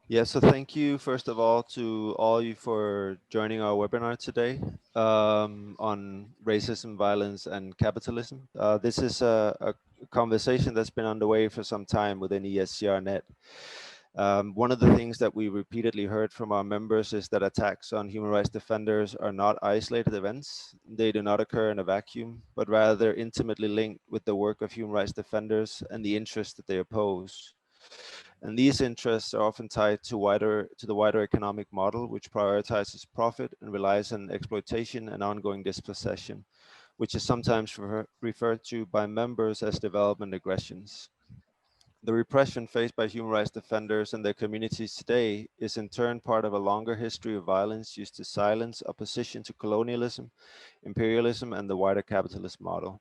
Yeah, so thank you first of all to all you for joining our webinar today on racism, violence, and capitalism. This is a conversation that's been underway for some time within ESCR-Net. One of the things that we repeatedly heard from our members is that attacks on human rights defenders are not isolated events. They do not occur in a vacuum, but rather they're intimately linked with the work of human rights defenders and the interests that they oppose. And these interests are often tied to the wider economic model, which prioritizes profit and relies on exploitation and ongoing dispossession, which is sometimes referred to by members as development aggressions. The repression faced by human rights defenders and their communities today is in turn part of a longer history of violence used to silence opposition to colonialism, imperialism, and the wider capitalist model.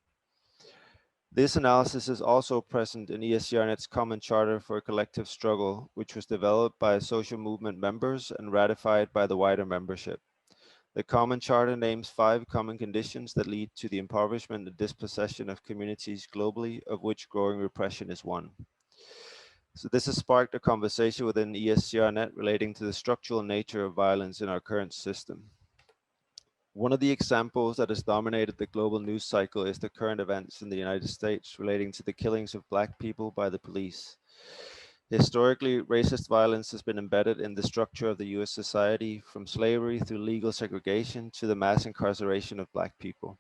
This analysis is also present in ESCR-Net's Common Charter for Collective Struggle, which was developed by social movement members and ratified by the wider membership. The Common Charter names 5 common conditions that lead to the impoverishment and dispossession of communities globally, of which growing repression is one. So this has sparked a conversation within ESCR-Net relating to the structural nature of violence in our current system. One of the examples that has dominated the global news cycle is the current events in the United States relating to the killings of Black people by the police. Historically, racist violence has been embedded in the structure of the US society, from slavery through legal segregation to the mass incarceration of Black people.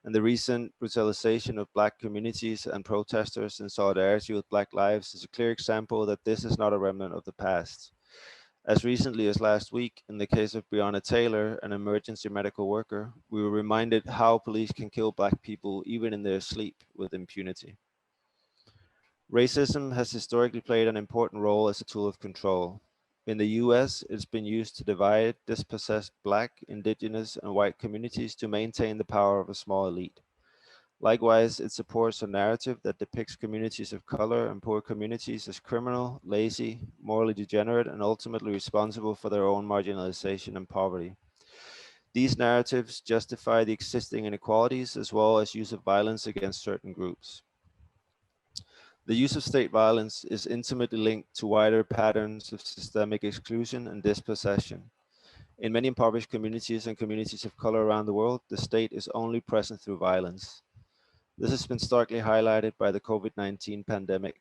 And the recent brutalization of Black communities and protesters in solidarity with Black lives is a clear example that this is not a remnant of the past. As recently as last week, in the case of Breonna Taylor, an emergency medical worker, we were reminded how police can kill Black people even in their sleep with impunity. Racism has historically played an important role as a tool of control. In the US, it's been used to divide, dispossess Black, Indigenous, and white communities to maintain the power of a small elite. Likewise, it supports a narrative that depicts communities of color and poor communities as criminal, lazy, morally degenerate, and ultimately responsible for their own marginalization and poverty. These narratives justify the existing inequalities as well as use of violence against certain groups. The use of state violence is intimately linked to wider patterns of systemic exclusion and dispossession. In many impoverished communities and communities of color around the world, the state is only present through violence. This has been starkly highlighted by the COVID-19 pandemic.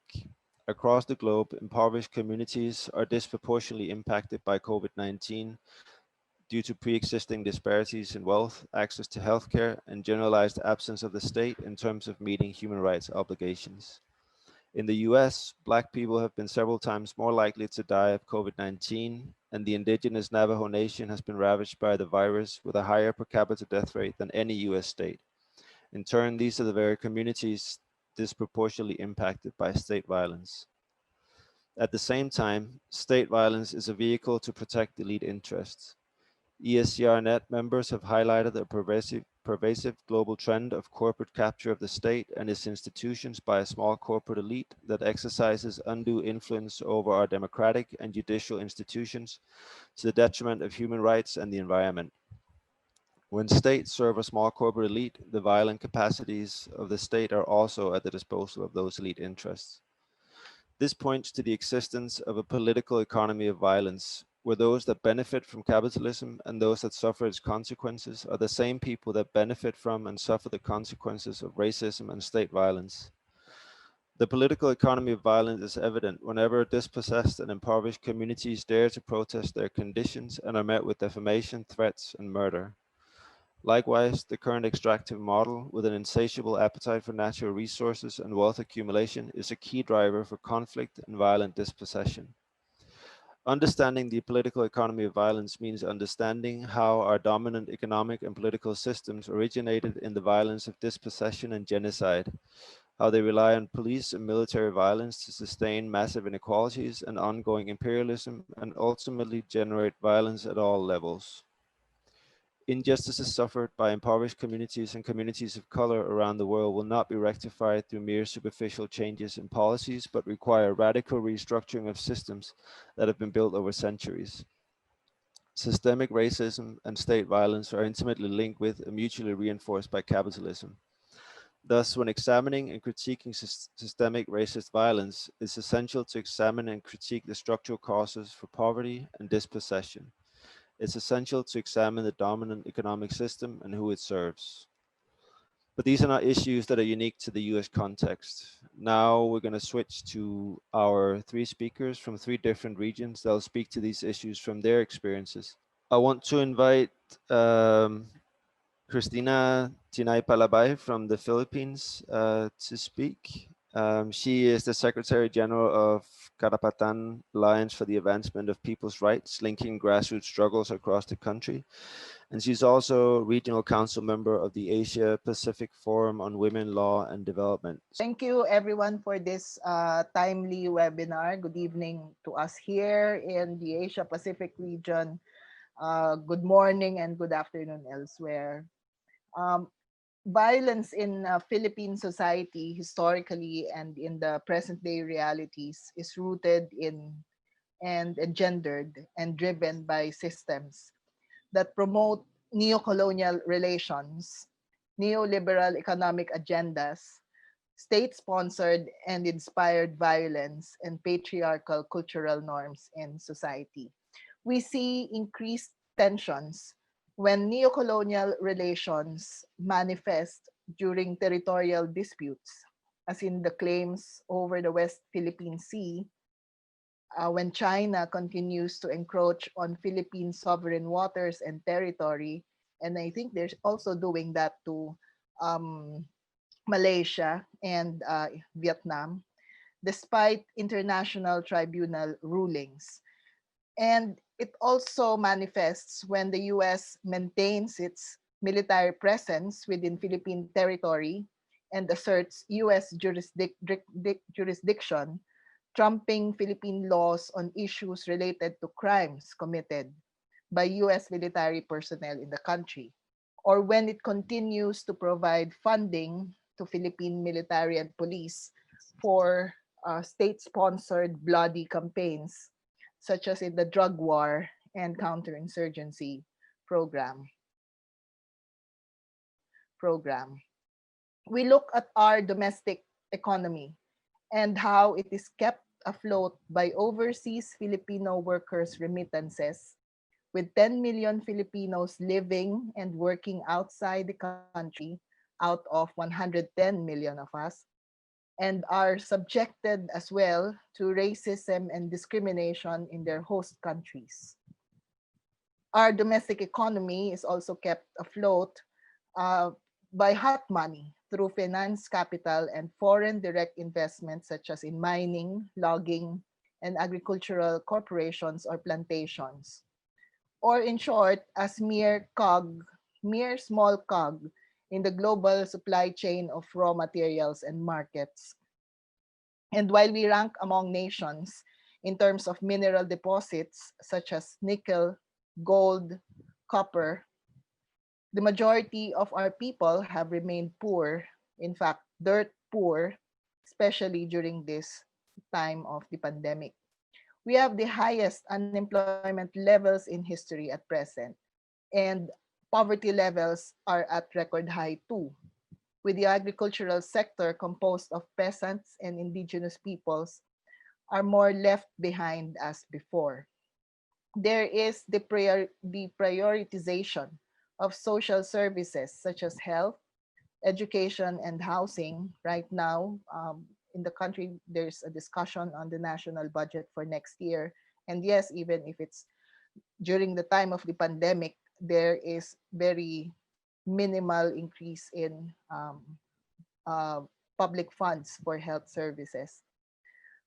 Across the globe, impoverished communities are disproportionately impacted by COVID-19 due to pre-existing disparities in wealth, access to healthcare, and generalized absence of the state in terms of meeting human rights obligations. In the US, Black people have been several times more likely to die of COVID-19, and the indigenous Navajo Nation has been ravaged by the virus with a higher per capita death rate than any US state. In turn, these are the very communities disproportionately impacted by state violence. At the same time, state violence is a vehicle to protect elite interests. ESCR-Net members have highlighted a pervasive global trend of corporate capture of the state and its institutions by a small corporate elite that exercises undue influence over our democratic and judicial institutions to the detriment of human rights and the environment. When states serve a small corporate elite, the violent capacities of the state are also at the disposal of those elite interests. This points to the existence of a political economy of violence, where those that benefit from capitalism and those that suffer its consequences are the same people that benefit from and suffer the consequences of racism and state violence. The political economy of violence is evident whenever dispossessed and impoverished communities dare to protest their conditions and are met with defamation, threats, and murder. Likewise, the current extractive model, with an insatiable appetite for natural resources and wealth accumulation, is a key driver for conflict and violent dispossession. Understanding the political economy of violence means understanding how our dominant economic and political systems originated in the violence of dispossession and genocide, how they rely on police and military violence to sustain massive inequalities and ongoing imperialism, and ultimately generate violence at all levels. Injustices suffered by impoverished communities and communities of color around the world will not be rectified through mere superficial changes in policies, but require radical restructuring of systems that have been built over centuries. Systemic racism and state violence are intimately linked with and mutually reinforced by capitalism. Thus, when examining and critiquing systemic racist violence, it's essential to examine and critique the structural causes for poverty and dispossession. It's essential to examine the dominant economic system and who it serves. But these are not issues that are unique to the US context. Now we're going to switch to our three speakers from three different regions. They'll speak to these issues from their experiences. I want to invite Christina Tinay Palabay from the Philippines to speak. She is the Secretary General of Karapatan Alliance for the Advancement of People's Rights, linking grassroots struggles across the country. And she's also Regional Council member of the Asia Pacific Forum on Women, Law and Development. Thank you everyone for this timely webinar. Good evening to us here in the Asia Pacific region. Good morning and good afternoon elsewhere. Um, Violence in Philippine society historically and in the present day realities is rooted in and engendered and driven by systems that promote neo-colonial relations, neoliberal economic agendas, state-sponsored and inspired violence, and patriarchal cultural norms in society. We see increased tensions when neo-colonial relations manifest during territorial disputes, as in the claims over the West Philippine Sea, when China continues to encroach on Philippine sovereign waters and territory. And I think they're also doing that to um, Malaysia and Vietnam, despite international tribunal rulings. And it also manifests when the US maintains its military presence within Philippine territory and asserts US jurisdiction, trumping Philippine laws on issues related to crimes committed by US military personnel in the country, or when it continues to provide funding to Philippine military and police for state-sponsored bloody campaigns, such as in the drug war and counterinsurgency program. program. We look at our domestic economy and how it is kept afloat by overseas Filipino workers' remittances, with 10 million Filipinos living and working outside the country out of 110 million of us, and are subjected as well to racism and discrimination in their host countries. Our domestic economy is also kept afloat uh, by hot money through finance capital and foreign direct investments such as in mining, logging, and agricultural corporations or plantations. Or in short, as mere small cog in the global supply chain of raw materials and markets. And while we rank among nations in terms of mineral deposits such as nickel, gold, copper, the majority of our people have remained poor, in fact, dirt poor, especially during this time of the pandemic. We have the highest unemployment levels in history at present, and poverty levels are at record high too, with the agricultural sector composed of peasants and indigenous peoples are more left behind as before. There is the prioritization of social services such as health, education, and housing. Right now, in the country, there's a discussion on the national budget for next year. And yes, even if it's during the time of the pandemic, there is very minimal increase in uh, public funds for health services.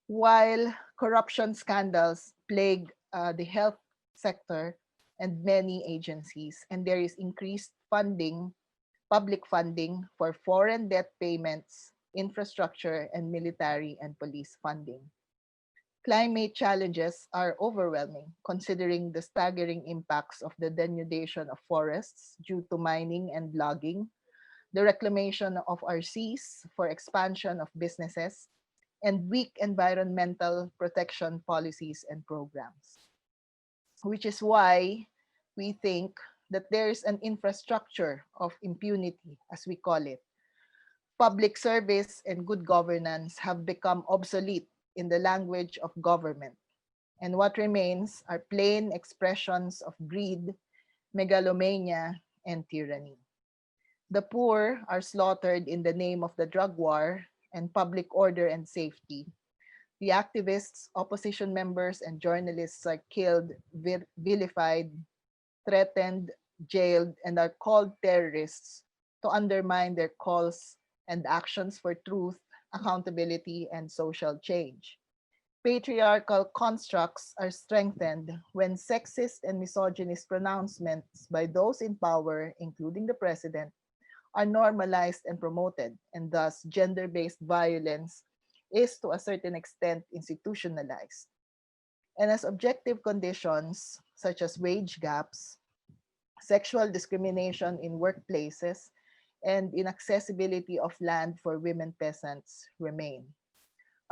While corruption scandals plague the health sector and many agencies, and there is increased funding, public funding for foreign debt payments, infrastructure, and military and police funding. Climate challenges are overwhelming, considering the staggering impacts of the denudation of forests due to mining and logging, the reclamation of our seas for expansion of businesses, and weak environmental protection policies and programs. Which is why we think that there is an infrastructure of impunity, as we call it, public service and good governance have become obsolete in the language of government, and what remains are plain expressions of greed, megalomania, and tyranny. The poor are slaughtered in the name of the drug war and public order and safety. The activists, opposition members, and journalists are killed, vilified, threatened, jailed, and are called terrorists to undermine their calls and actions for truth, accountability, and social change. Patriarchal constructs are strengthened when sexist and misogynist pronouncements by those in power, including the president, are normalized and promoted, and thus gender based violence is to a certain extent institutionalized. And as objective conditions, such as wage gaps, sexual discrimination in workplaces, and inaccessibility of land for women peasants remain.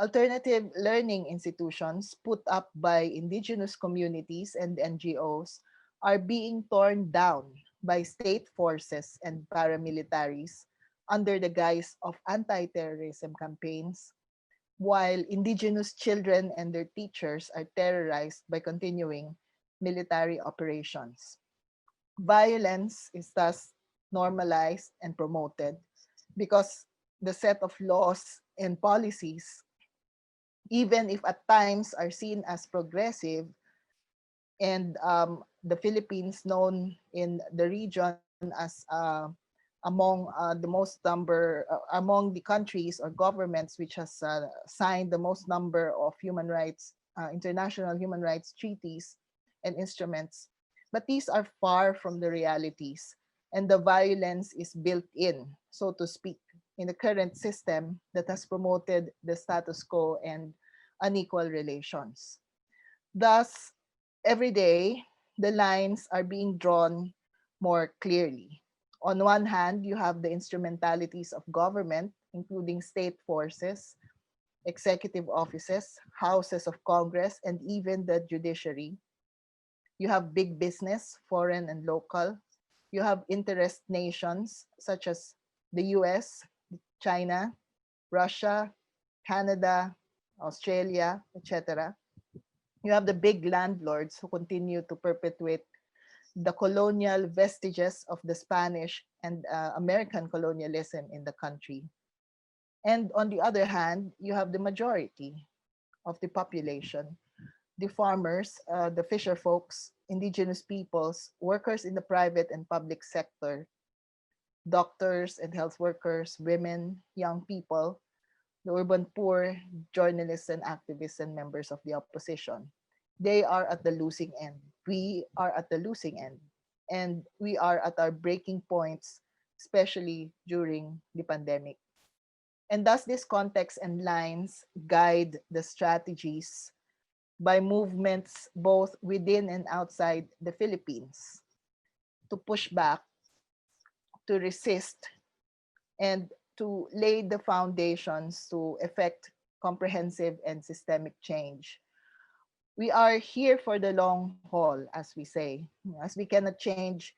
Alternative learning institutions put up by indigenous communities and NGOs are being torn down by state forces and paramilitaries under the guise of anti-terrorism campaigns, while indigenous children and their teachers are terrorized by continuing military operations. Violence is thus normalized and promoted because the set of laws and policies, even if at times are seen as progressive, and the Philippines known in the region as among the most number among the countries or governments which has signed the most number of human rights international human rights treaties and instruments, but these are far from the realities, and the violence is built in, so to speak, in the current system that has promoted the status quo and unequal relations. Thus, every day, the lines are being drawn more clearly. On one hand, you have the instrumentalities of government, including state forces, executive offices, houses of Congress, and even the judiciary. You have big business, foreign and local. You have interest nations such as the US, China, Russia, Canada, Australia, etc. You have the big landlords who continue to perpetuate the colonial vestiges of the Spanish and American colonialism in the country. And on the other hand, you have the majority of the population, the farmers, the fisher folks, indigenous peoples, workers in the private and public sector, doctors and health workers, women, young people, the urban poor, journalists and activists and members of the opposition. They are at the losing end. We are at the losing end. And we are at our breaking points, especially during the pandemic. And thus, this context and lines guide the strategies by movements both within and outside the Philippines to push back, to resist, and to lay the foundations to effect comprehensive and systemic change. We are here for the long haul, as we say, as we cannot change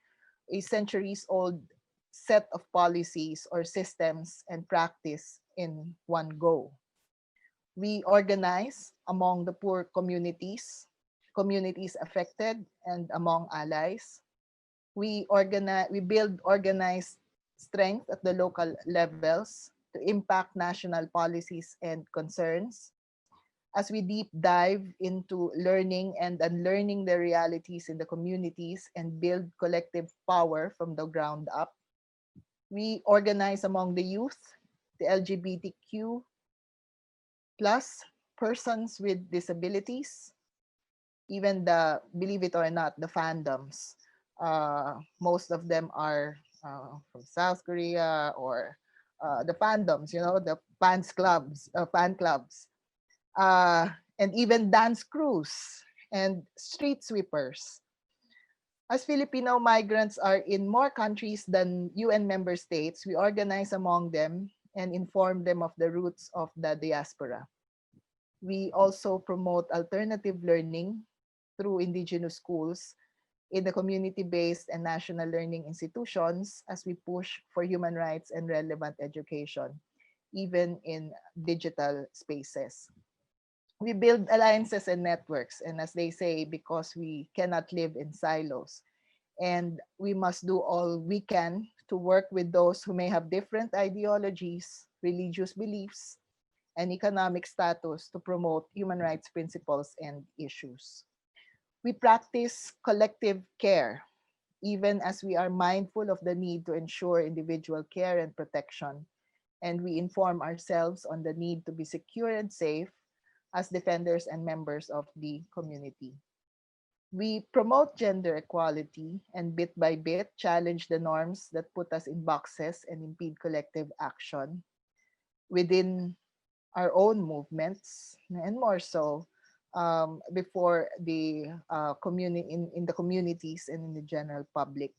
a centuries old set of policies or systems and practice in one go. We organize among the poor communities, communities affected, and among allies. We build organized strength at the local levels to impact national policies and concerns. As we deep dive into learning and unlearning the realities in the communities and build collective power from the ground up, we organize among the youth, the LGBTQ plus persons with disabilities, even the, believe it or not, the fandoms. Most of them are from South Korea, or the fandoms, the fan clubs, uh, and even dance crews and street sweepers. As Filipino migrants are in more countries than UN member states, we organize among them and inform them of the roots of the diaspora. We also promote alternative learning through indigenous schools in the community-based and national learning institutions as we push for human rights and relevant education, even in digital spaces. We build alliances and networks, and as they say, because we cannot live in silos, and we must do all we can to work with those who may have different ideologies, religious beliefs, and economic status to promote human rights principles and issues. We practice collective care, even as we are mindful of the need to ensure individual care and protection, and we inform ourselves on the need to be secure and safe as defenders and members of the community. We promote gender equality and bit by bit challenge the norms that put us in boxes and impede collective action within our own movements, and more so before the community in the communities and in the general public.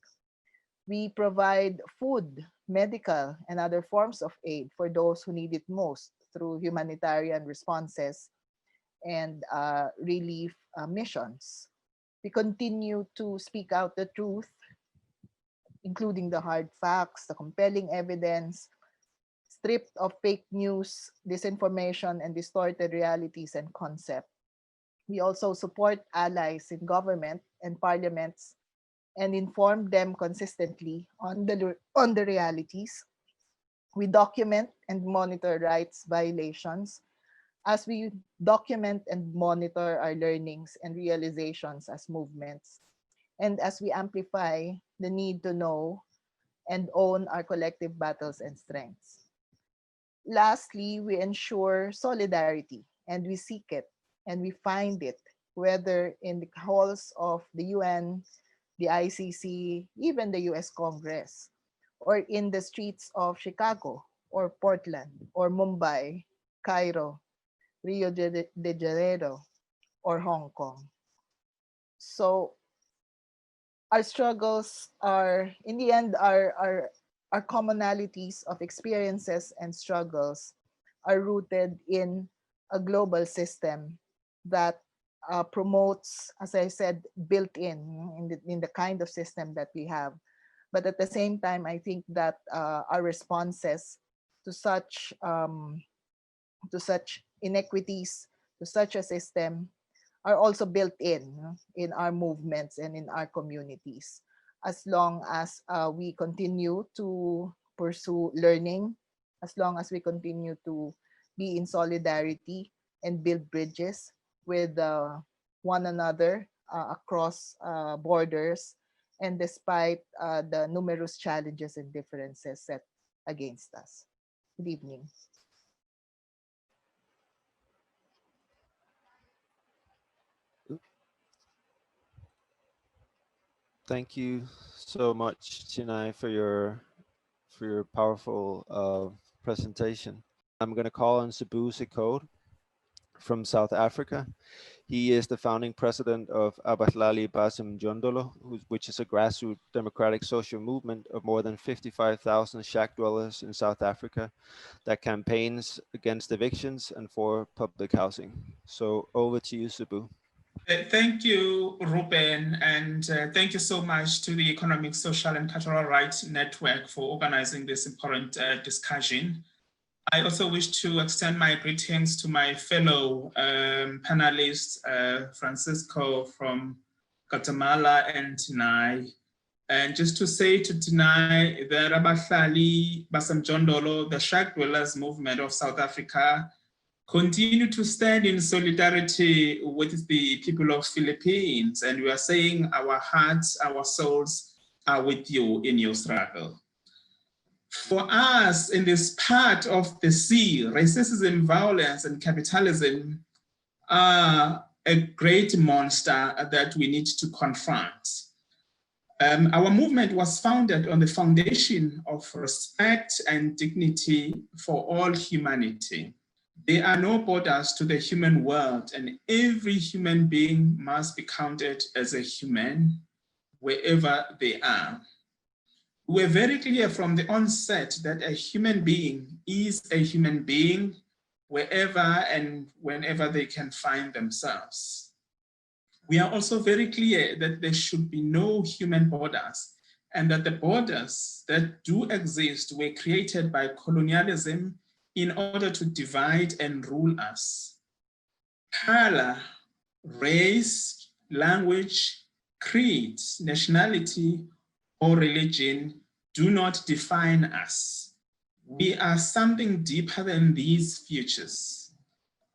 We provide food, medical, and other forms of aid for those who need it most through humanitarian responses and relief missions. We continue to speak out the truth, including the hard facts, the compelling evidence, stripped of fake news, disinformation, and distorted realities and concepts. We also support allies in government and parliaments and inform them consistently on the realities. We document and monitor rights violations as we document and monitor our learnings and realizations as movements, and as we amplify the need to know and own our collective battles and strengths. Lastly, we ensure solidarity and we seek it and we find it, whether in the halls of the UN, the ICC, even the US Congress, or in the streets of Chicago, or Portland, or Mumbai, Cairo, Rio de Janeiro, or Hong Kong. So our struggles are, in the end, our commonalities of experiences and struggles are rooted in a global system that promotes, as I said, built in the kind of system that we have. But at the same time, I think that our responses to such inequities, to such a system, are also built in our movements and in our communities. As long as we continue to pursue learning, as long as we continue to be in solidarity and build bridges with one another across borders, and despite the numerous challenges and differences set against us. Good evening. Thank you so much, Tinay, for your powerful presentation. I'm going to call on sbuzikode from South Africa. He is the founding president of Abahlali Basimjondolo, which is a grassroots democratic social movement of more than 55,000 shack dwellers in South Africa that campaigns against evictions and for public housing. So over to you, Sabu. Thank you, Ruben, and thank you so much to the Economic, Social, and Cultural Rights Network for organizing this important discussion. I also wish to extend my greetings to my fellow panelists, Francisco from Guatemala and Tinay. And just to say to Tinay, the Abahlali Basimjondolo, the shack dwellers movement of South Africa, continue to stand in solidarity with the people of Philippines, and we are saying our hearts, our souls are with you in your struggle. For us in this part of the sea, racism, violence, and capitalism are a great monster that we need to confront. Our movement was founded on the foundation of respect and dignity for all humanity. There are no borders to the human world, and every human being must be counted as a human wherever they are. We're very clear from the onset that a human being is a human being wherever and whenever they can find themselves. We are also very clear that there should be no human borders, and that the borders that do exist were created by colonialism in order to divide and rule us. Color, race, language, creed, nationality, or religion do not define us. We are something deeper than these features.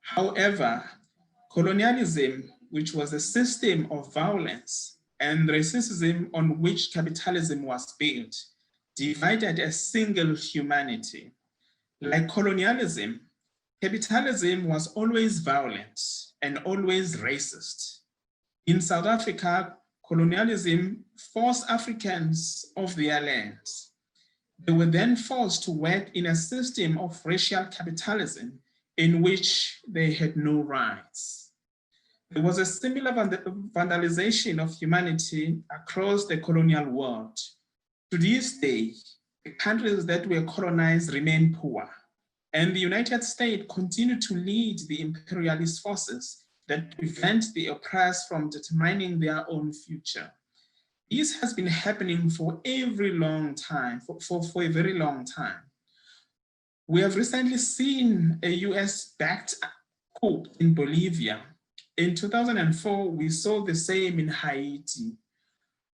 However, colonialism, which was a system of violence, and racism on which capitalism was built, divided a single humanity. Like colonialism, capitalism was always violent and always racist. In South Africa, colonialism forced Africans off their lands. They were then forced to work in a system of racial capitalism in which they had no rights. There was a similar vandalization of humanity across the colonial world. To this day, the countries that were colonized remain poor, and the United States continue to lead the imperialist forces that prevent the oppressed from determining their own future. This has been happening for a very long time, for a very long time. We have recently seen a US-backed coup in Bolivia. In 2004, we saw the same in Haiti.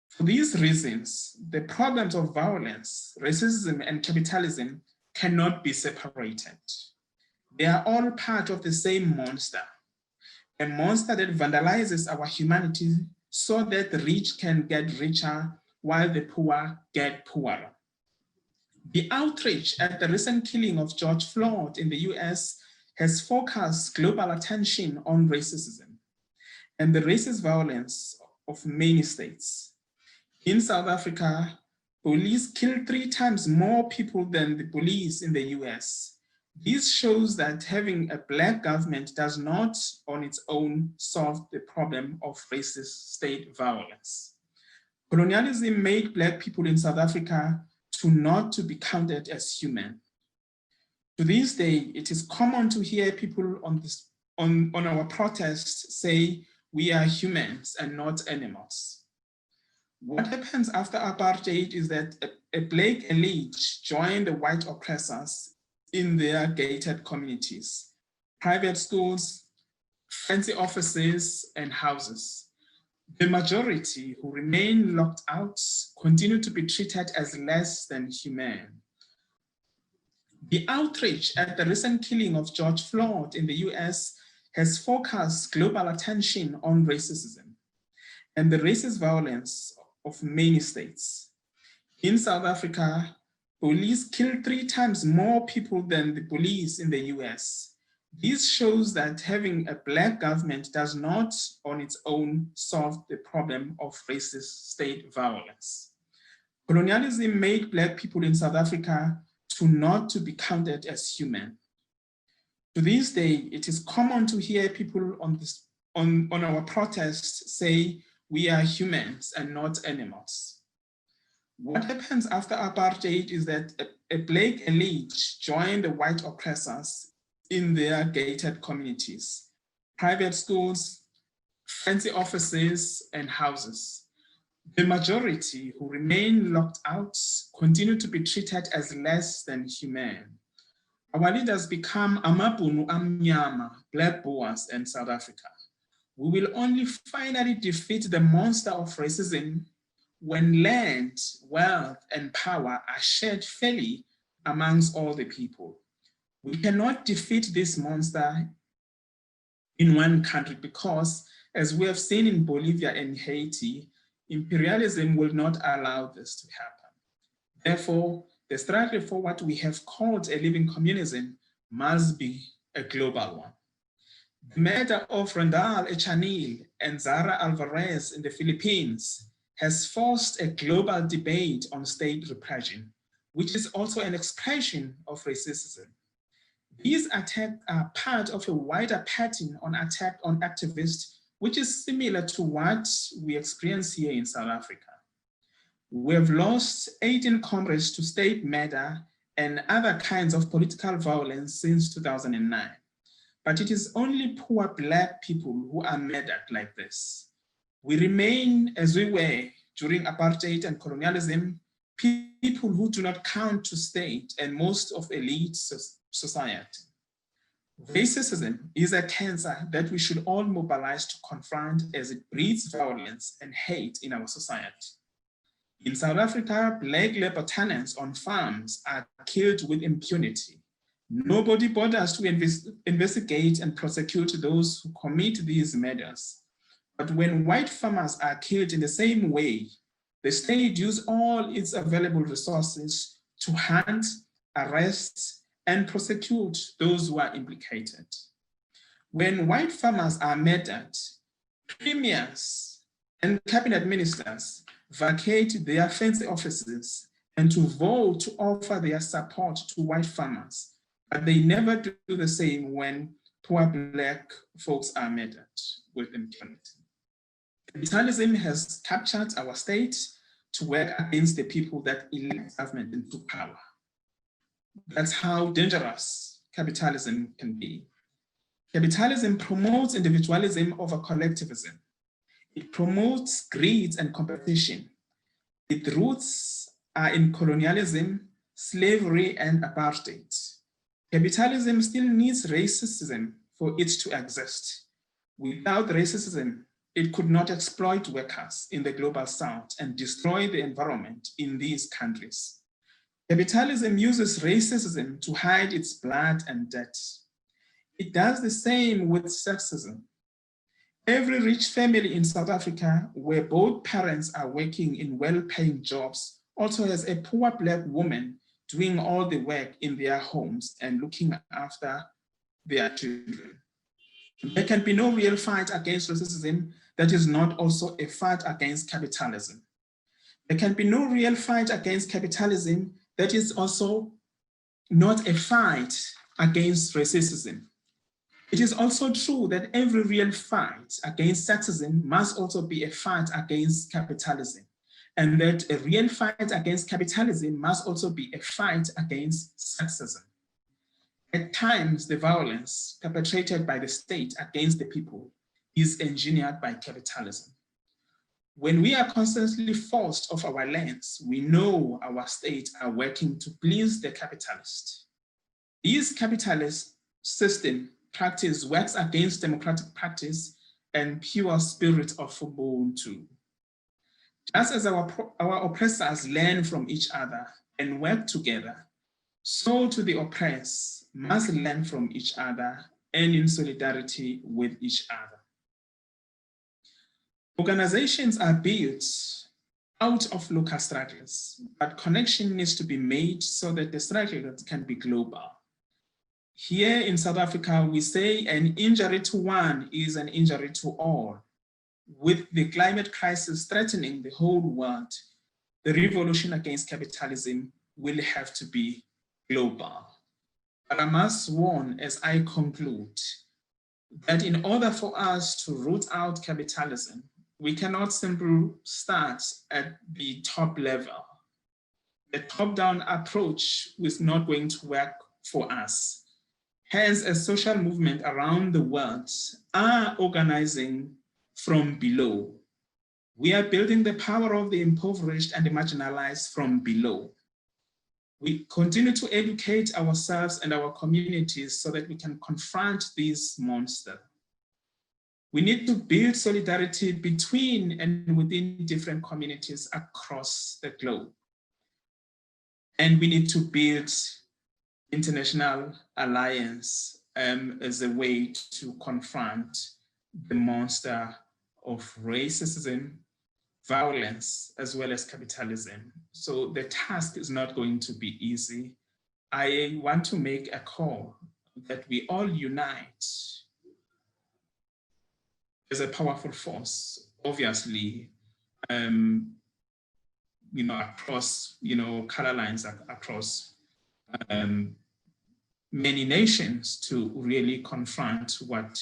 For these reasons, the problems of violence, racism, and capitalism cannot be separated. They are all part of the same monster, a monster that vandalizes our humanity so that the rich can get richer while the poor get poorer. The outrage at the recent killing of George Floyd in the US has focused global attention on racism and the racist violence of many states. In South Africa, police killed 3 times more people than the police in the US. This shows that having a Black government does not on its own solve the problem of racist state violence. Colonialism made Black people in South Africa not to be counted as human. To this day, it is common to hear people on our protests say, we are humans and not animals. What happens after apartheid is that a Black elite join the white oppressors in their gated communities, private schools, fancy offices, and houses. The majority who remain locked out continue to be treated as less than human. The outrage at the recent killing of George Floyd in the US has focused global attention on racism and the racist violence of many states. In South Africa, police killed 3 times more people than the police in the US. This shows that having a Black government does not on its own solve the problem of racist state violence. Colonialism made Black people in South Africa not to be counted as human. To this day, it is common to hear people on our protests say, we are humans and not animals. What happens after apartheid is that a Black elite join the white oppressors in their gated communities, private schools, fancy offices, and houses. The majority who remain locked out continue to be treated as less than human. Our leaders become amabhunu amnyama, Black Boers, and South Africa. We will only finally defeat the monster of racism when land, wealth, and power are shared fairly amongst all the people. We cannot defeat this monster in one country because, as we have seen in Bolivia and Haiti, imperialism will not allow this to happen. Therefore, the struggle for what we have called a living communism must be a global one. The murder of Randall Echanil and Zara Alvarez in the Philippines has forced a global debate on state repression, which is also an expression of racism. These attacks are part of a wider pattern on attack on activists, which is similar to what we experience here in South Africa. We have lost 18 comrades to state murder and other kinds of political violence since 2009. But it is only poor Black people who are murdered like this. We remain as we were during apartheid and colonialism, people who do not count to state and most of elite society. Racism is a cancer that we should all mobilize to confront as it breeds violence and hate in our society. In South Africa, black labor tenants on farms are killed with impunity. Nobody bothers to investigate and prosecute those who commit these murders. But when white farmers are killed in the same way, the state uses all its available resources to hunt, arrest, and prosecute those who are implicated. When white farmers are murdered, premiers and cabinet ministers vacate their fancy offices and to vote to offer their support to white farmers, but they never do the same when poor black folks are murdered with impunity. Capitalism has captured our state to work against the people that elect government into power. That's how dangerous capitalism can be. Capitalism promotes individualism over collectivism. It promotes greed and competition. Its roots are in colonialism, slavery, and apartheid. Capitalism still needs racism for it to exist. Without racism, it could not exploit workers in the global south and destroy the environment in these countries. Capitalism uses racism to hide its blood and debt. It does the same with sexism. Every rich family in South Africa, where both parents are working in well-paying jobs, also has a poor black woman doing all the work in their homes and looking after their children. There can be no real fight against racism that is not also a fight against capitalism. There can be no real fight against capitalism that is also not a fight against racism. It is also true that every real fight against sexism must also be a fight against capitalism, and that a real fight against capitalism must also be a fight against sexism. At times, the violence perpetrated by the state against the people is engineered by capitalism. When we are constantly forced off our lands, we know our states are working to please the capitalist. This capitalist system practice works against democratic practice and pure spirit of Ubuntu. Just as our oppressors learn from each other and work together, so to the oppressed must learn from each other and in solidarity with each other. Organizations are built out of local struggles, but connection needs to be made so that the struggles can be global. Here in South Africa, we say an injury to one is an injury to all. With the climate crisis threatening the whole world, the revolution against capitalism will have to be global. But I must warn as I conclude that in order for us to root out capitalism, we cannot simply start at the top level. The top-down approach is not going to work for us. Hence, a social movement around the world are organizing from below. We are building the power of the impoverished and the marginalized from below. We continue to educate ourselves and our communities so that we can confront these monsters. We need to build solidarity between and within different communities across the globe. And we need to build international alliance as a way to confront the monster of racism, violence, as well as capitalism. So the task is not going to be easy. I want to make a call that we all unite as a powerful force, obviously, across, color lines across many nations to really confront what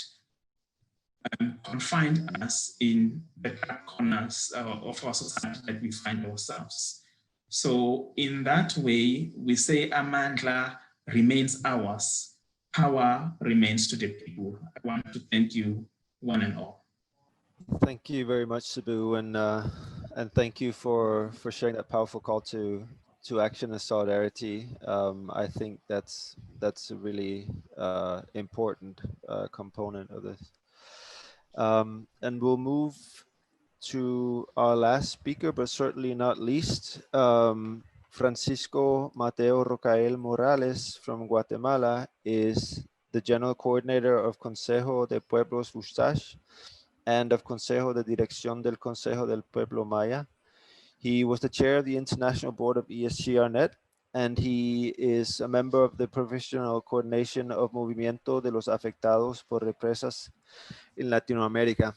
confined us in the dark corners of our society that we find ourselves. So in that way, we say amandla remains ours, power remains to the people. I want to thank you one and all. Thank you very much, Sabu, and thank you for sharing that powerful call to action and solidarity. I think that's a really important component of this. And we'll move to our last speaker, but certainly not least, Francisco Mateo Rocael Morales from Guatemala is the General Coordinator of Consejo de Pueblos Ustash and of Consejo de Dirección del Consejo del Pueblo Maya. He was the chair of the International Board of ESCR-Net, and he is a member of the Provisional Coordination of Movimiento de los Afectados por Represas in Latinoamérica.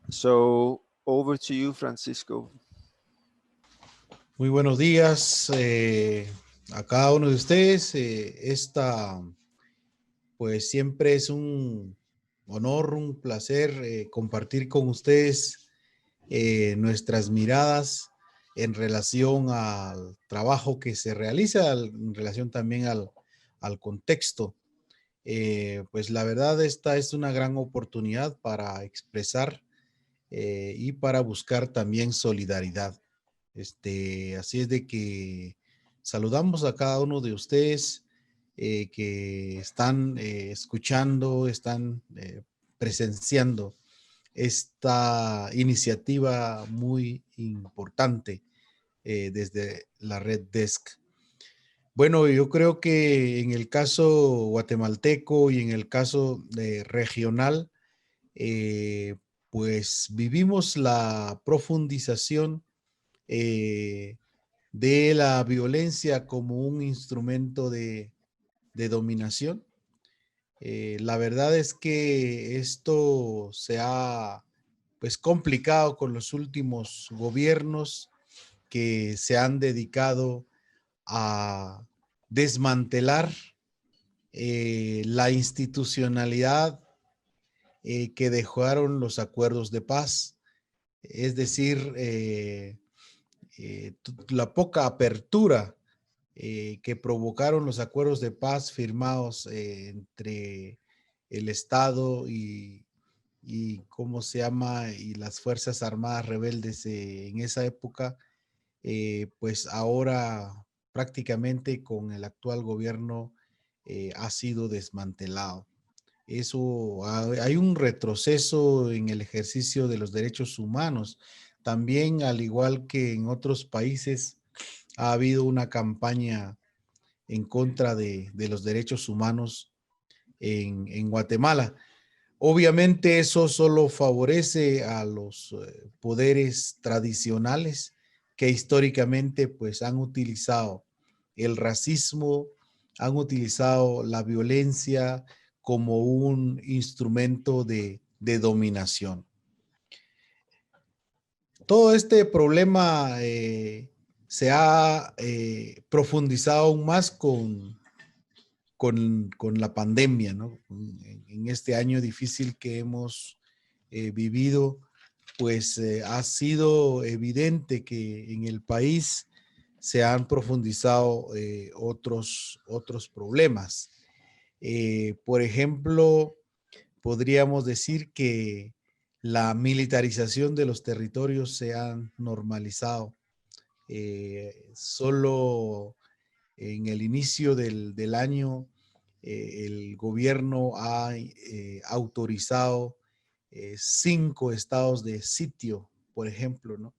So over to you, Francisco. Muy buenos días a cada uno de ustedes. Pues siempre es un honor, un placer compartir con ustedes nuestras miradas en relación al trabajo que se realiza, en relación también al contexto. Pues la verdad, esta es una gran oportunidad para expresar y para buscar también solidaridad. Así es de que saludamos a cada uno de ustedes que están escuchando, están presenciando esta iniciativa muy importante desde la red DESC. Bueno, yo creo que en el caso guatemalteco y en el caso regional, pues vivimos la profundización de la violencia como un instrumento de dominación. La verdad es que esto se ha pues complicado con los últimos gobiernos que se han dedicado a desmantelar la institucionalidad que dejaron los acuerdos de paz, es decir, la poca apertura que provocaron los acuerdos de paz firmados entre el Estado y ¿cómo se llama? Y las Fuerzas Armadas rebeldes en esa época, pues ahora prácticamente con el actual gobierno ha sido desmantelado. Eso, hay un retroceso en el ejercicio de los derechos humanos. También, al igual que en otros países, ha habido una campaña en contra de los derechos humanos en Guatemala. Obviamente eso solo favorece a los poderes tradicionales que históricamente pues han utilizado el racismo, han utilizado la violencia como un instrumento de dominación. Todo este problema se ha profundizado aún más con la pandemia, ¿no? En este año difícil que hemos vivido, pues ha sido evidente que en el país se han profundizado otros problemas. Por ejemplo, podríamos decir que la militarización de los territorios se ha normalizado. Solo en el inicio del año, el gobierno ha autorizado 5 estados de sitio, por ejemplo, ¿no?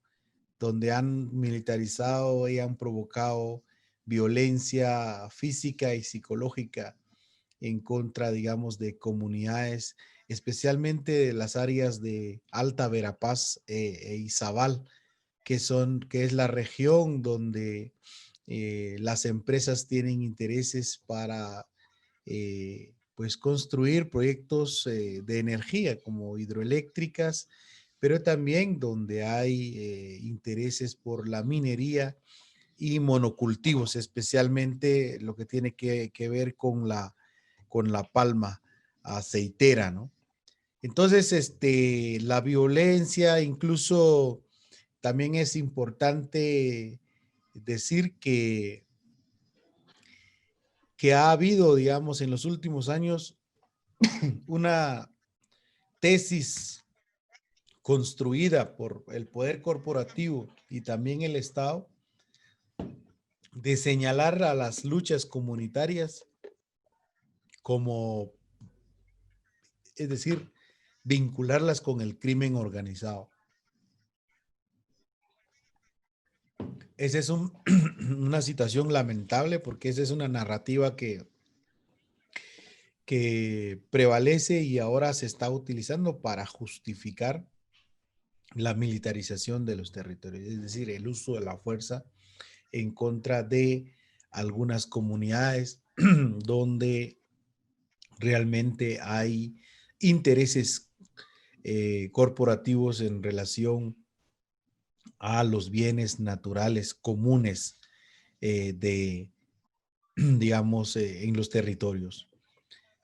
Donde han militarizado y han provocado violencia física y psicológica en contra, digamos, de comunidades, especialmente de las áreas de Alta Verapaz e Izabal, que es la región donde las empresas tienen intereses para pues construir proyectos de energía como hidroeléctricas, pero también donde hay intereses por la minería y monocultivos, especialmente lo que tiene que ver con la palma aceitera, ¿no? Entonces, la violencia, incluso también es importante decir que ha habido, digamos, en los últimos años una tesis construida por el poder corporativo y también el Estado, de señalar a las luchas comunitarias como, es decir, vincularlas con el crimen organizado. Esa es una situación lamentable porque esa es una narrativa que prevalece y ahora se está utilizando para justificar la militarización de los territorios, es decir, el uso de la fuerza en contra de algunas comunidades donde realmente hay intereses corporativos en relación a los bienes naturales comunes digamos, en los territorios.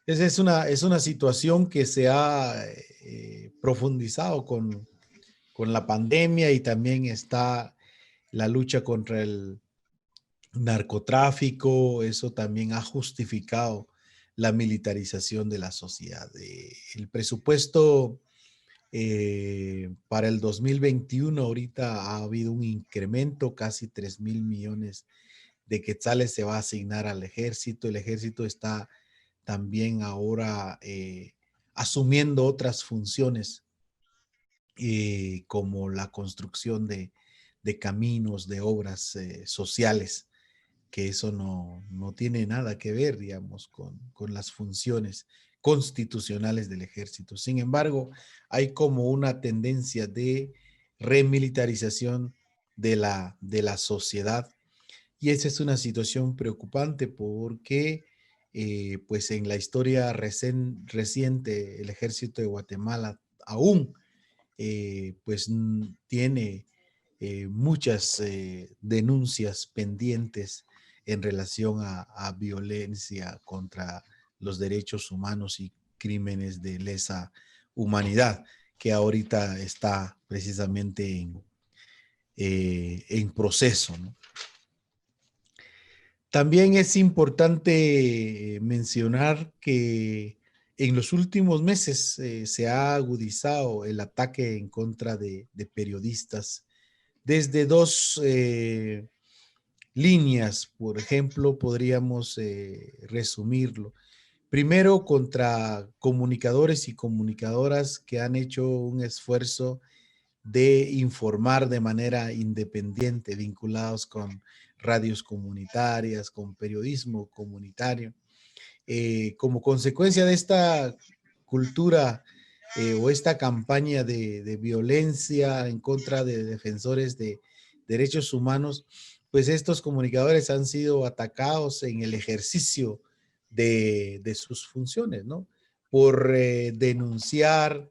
Esa es una situación que se ha profundizado con la pandemia, y también está la lucha contra el narcotráfico. Eso también ha justificado la militarización de la sociedad. El presupuesto para el 2021 ahorita ha habido un incremento, casi 3,000 millones de quetzales se va a asignar al ejército. El ejército está también ahora asumiendo otras funciones como la construcción de caminos, de obras sociales, que eso no tiene nada que ver, digamos, con las funciones constitucionales del ejército. Sin embargo, hay como una tendencia de remilitarización de la sociedad, y esa es una situación preocupante porque pues en la historia reciente el ejército de Guatemala aún pues tiene muchas denuncias pendientes en relación a violencia contra los derechos humanos y crímenes de lesa humanidad, que ahorita está precisamente en proceso, ¿no? También es importante mencionar que en los últimos meses se ha agudizado el ataque en contra de periodistas desde dos líneas. Por ejemplo, podríamos resumirlo. Primero, contra comunicadores y comunicadoras que han hecho un esfuerzo de informar de manera independiente, vinculados con radios comunitarias, con periodismo comunitario. Como consecuencia de esta cultura o esta campaña de violencia en contra de defensores de derechos humanos, pues estos comunicadores han sido atacados en el ejercicio de sus funciones, ¿no? Por denunciar,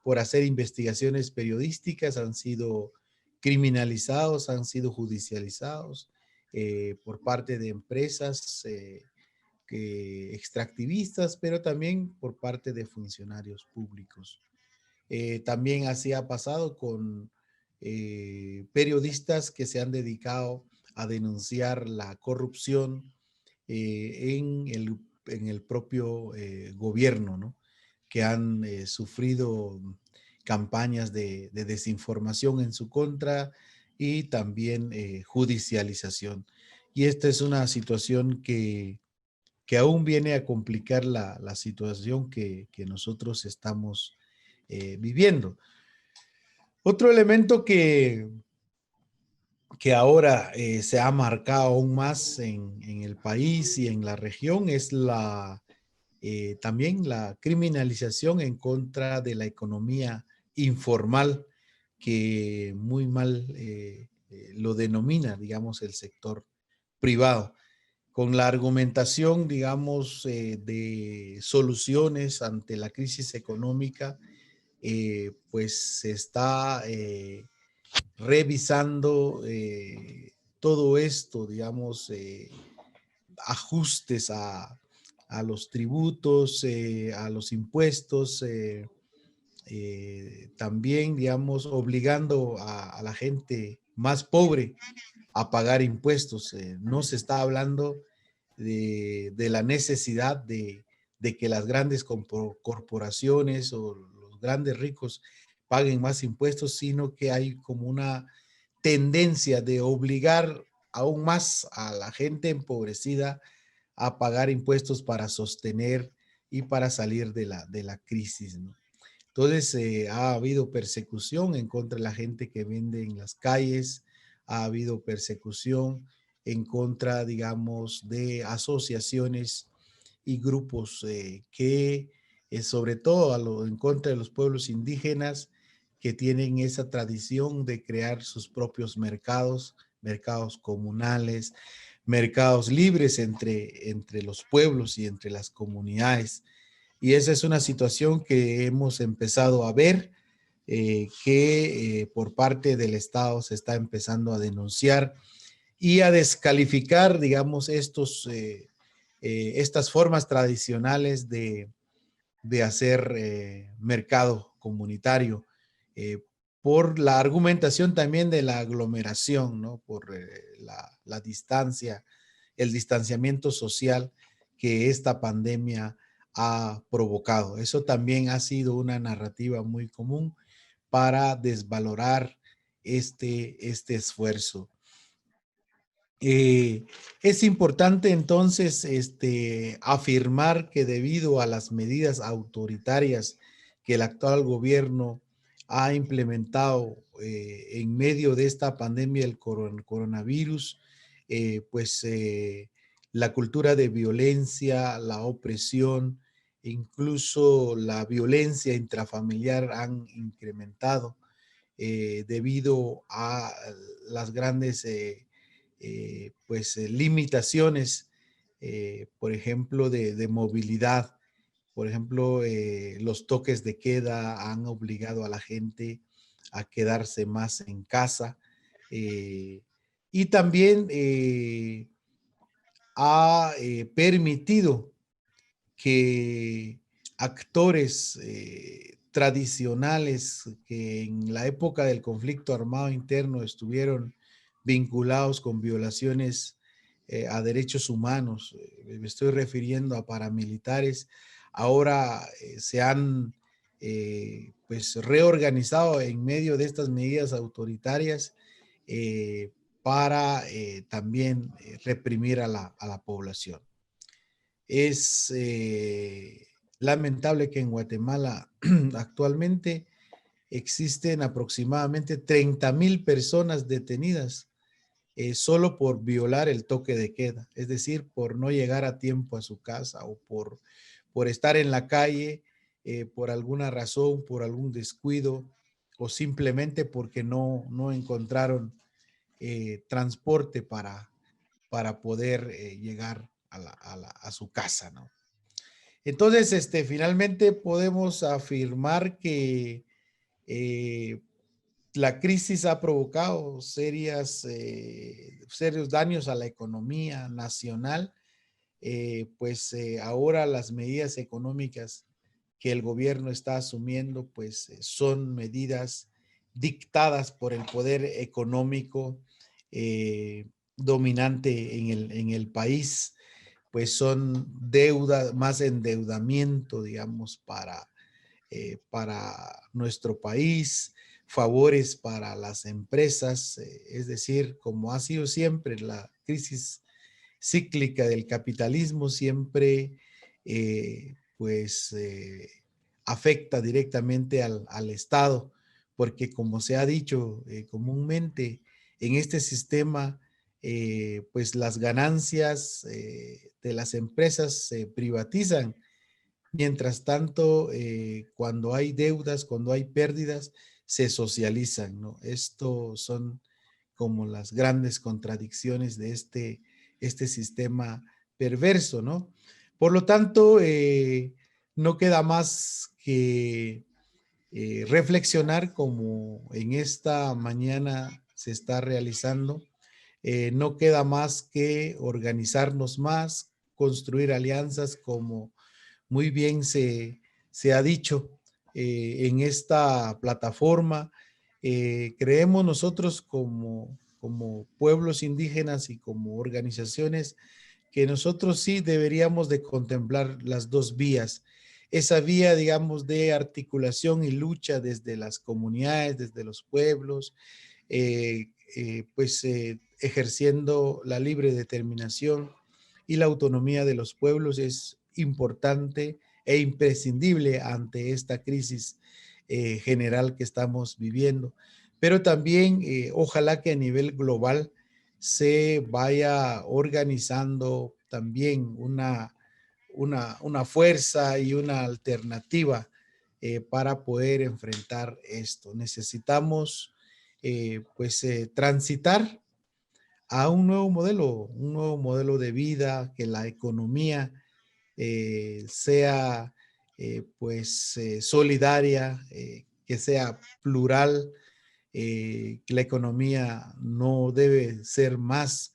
por hacer investigaciones periodísticas, han sido criminalizados, han sido judicializados por parte de empresas extractivistas, pero también por parte de funcionarios públicos. También así ha pasado con periodistas que se han dedicado a denunciar la corrupción en el propio gobierno, ¿no? Que han sufrido campañas de desinformación en su contra y también judicialización. Y esta es una situación que aún viene a complicar la situación que nosotros estamos viviendo. Otro elemento que ahora se ha marcado aún más en el país y en la región es también la criminalización en contra de la economía informal, que muy mal lo denomina, digamos, el sector privado, con la argumentación, digamos, de soluciones ante la crisis económica. Pues se está revisando todo esto, digamos, ajustes a los tributos, a los impuestos, también, digamos, obligando a la gente más pobre a pagar impuestos. No se está hablando de la necesidad de que las grandes corporaciones o los grandes ricos paguen más impuestos, sino que hay como una tendencia de obligar aún más a la gente empobrecida a pagar impuestos para sostener y para salir de la crisis, ¿no? Entonces, ha habido persecución en contra de la gente que vende en las calles, ha habido persecución en contra, digamos, de asociaciones y grupos que, sobre todo en contra de los pueblos indígenas, que tienen esa tradición de crear sus propios mercados, mercados comunales, mercados libres entre los pueblos y entre las comunidades. Y esa es una situación que hemos empezado a ver, que por parte del Estado se está empezando a denunciar y a descalificar, digamos, estas formas tradicionales de hacer mercado comunitario, por la argumentación también de la aglomeración, ¿no? Por la distancia, el distanciamiento social que esta pandemia ha provocado. Eso también ha sido una narrativa muy común para desvalorar este esfuerzo. Es importante entonces afirmar que debido a las medidas autoritarias que el actual gobierno ha implementado en medio de esta pandemia del coronavirus, la cultura de violencia, la opresión, incluso la violencia intrafamiliar han incrementado debido a las grandes limitaciones, por ejemplo, de movilidad. Por ejemplo, los toques de queda han obligado a la gente a quedarse más en casa, y también ha permitido que actores tradicionales que en la época del conflicto armado interno estuvieron vinculados con violaciones a derechos humanos, me estoy refiriendo a paramilitares, ahora se han reorganizado en medio de estas medidas autoritarias para también reprimir a la población. Es lamentable que en Guatemala actualmente existen aproximadamente 30,000 personas detenidas solo por violar el toque de queda, es decir, por no llegar a tiempo a su casa o por estar en la calle por alguna razón, por algún descuido o simplemente porque no encontraron transporte para poder llegar a su casa, ¿no? Entonces, finalmente podemos afirmar que la crisis ha provocado serios daños a la economía nacional, ahora las medidas económicas que el gobierno está asumiendo, son medidas dictadas por el poder económico dominante en el país, pues son deuda, más endeudamiento, digamos, para nuestro país, favores para las empresas, es decir, como ha sido siempre la crisis cíclica del capitalismo, siempre afecta directamente al Estado, porque como se ha dicho comúnmente, en este sistema, las ganancias de las empresas se privatizan. Mientras tanto, cuando hay deudas, cuando hay pérdidas, se socializan, ¿no? Esto son como las grandes contradicciones de este sistema perverso, ¿no? Por lo tanto, no queda más que reflexionar como en esta mañana se está realizando. No queda más que organizarnos más, construir alianzas como muy bien se ha dicho en esta plataforma. Creemos nosotros como pueblos indígenas y como organizaciones que nosotros sí deberíamos de contemplar las dos vías. esa vía, digamos, de articulación y lucha desde las comunidades, desde los pueblos, ejerciendo la libre determinación y la autonomía de los pueblos es importante e imprescindible ante esta crisis general que estamos viviendo. Pero también ojalá que a nivel global se vaya organizando también una fuerza y una alternativa para poder enfrentar esto. Necesitamos transitar a un nuevo modelo de vida, que la economía sea solidaria, que sea plural, que la economía no debe ser más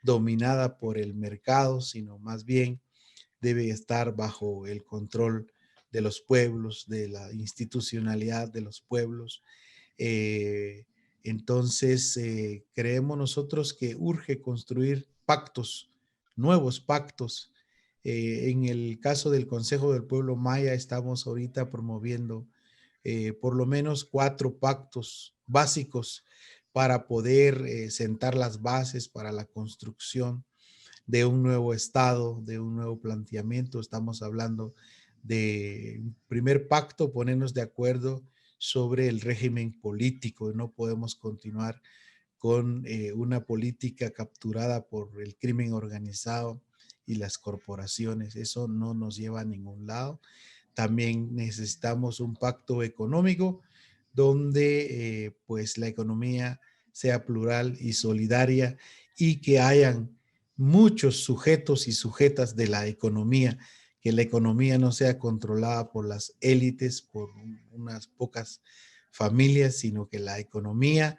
dominada por el mercado, sino más bien debe estar bajo el control de los pueblos, de la institucionalidad de los pueblos. Entonces, creemos nosotros que urge construir pactos, nuevos pactos. En el caso del Consejo del Pueblo Maya, estamos ahorita promoviendo por lo menos 4 pactos básicos para poder sentar las bases para la construcción de un nuevo estado, de un nuevo planteamiento. Estamos hablando de un primer pacto, ponernos de acuerdo sobre el régimen político. No podemos continuar con una política capturada por el crimen organizado y las corporaciones. Eso no nos lleva a ningún lado. También necesitamos un pacto económico donde la economía sea plural y solidaria y que hayan muchos sujetos y sujetas de la economía, que la economía no sea controlada por las élites, por unas pocas familias, sino que la economía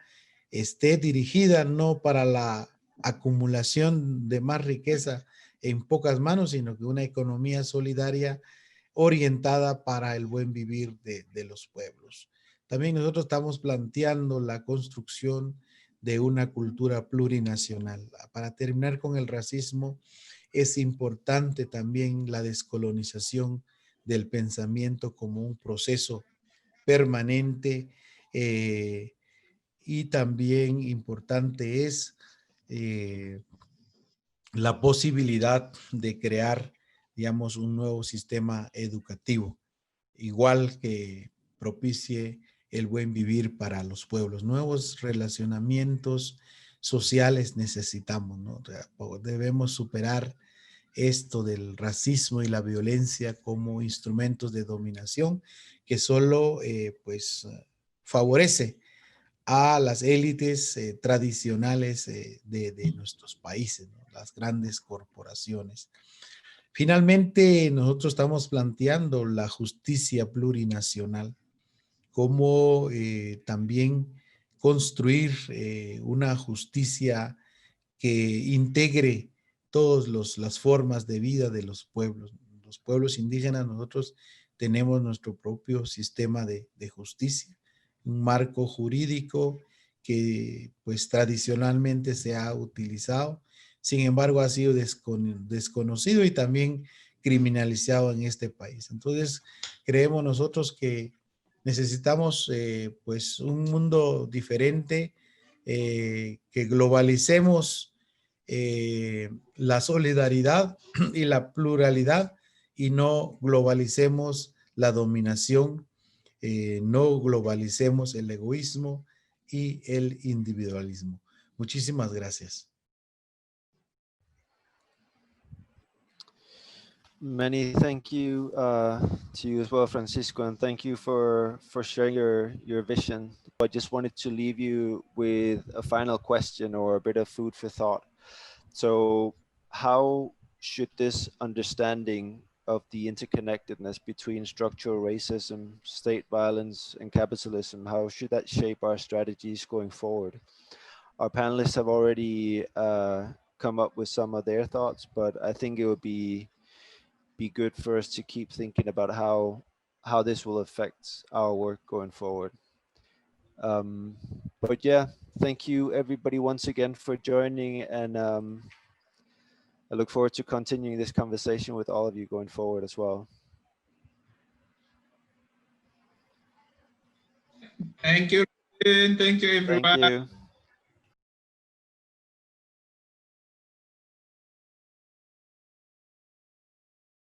esté dirigida no para la acumulación de más riqueza en pocas manos, sino que una economía solidaria orientada para el buen vivir de los pueblos. También nosotros estamos planteando la construcción de una cultura plurinacional. Para terminar con el racismo, es importante también la descolonización del pensamiento como un proceso permanente, y también importante es la posibilidad de crear, digamos, un nuevo sistema educativo, igual que propicie el buen vivir para los pueblos. Nuevos relacionamientos sociales necesitamos, ¿no? Debemos superar esto del racismo y la violencia como instrumentos de dominación que solo favorece a las élites tradicionales de nuestros países, ¿no? Las grandes corporaciones. Finalmente, nosotros estamos planteando la justicia plurinacional como también construir una justicia que integre todas las formas de vida de los pueblos. Los pueblos indígenas, nosotros tenemos nuestro propio sistema de justicia, un marco jurídico que pues tradicionalmente se ha utilizado, sin embargo ha sido desconocido y también criminalizado en este país. Entonces creemos nosotros que necesitamos un mundo diferente, que globalicemos la solidaridad y la pluralidad y no globalicemos la dominación, no globalicemos el egoísmo y el individualismo. Muchísimas gracias. Many thank you to you as well, Francisco, and thank you for sharing your vision. I just wanted to leave you with a final question or a bit of food for thought. So, how should this understanding of the interconnectedness between structural racism, state violence, and capitalism, how should that shape our strategies going forward? Our panelists have already come up with some of their thoughts, but I think it would be good for us to keep thinking about how this will affect our work going forward. But yeah, thank you everybody once again for joining, and I look forward to continuing this conversation with all of you going forward as well. Thank you, Ruben. Thank you, everyone. Thank you.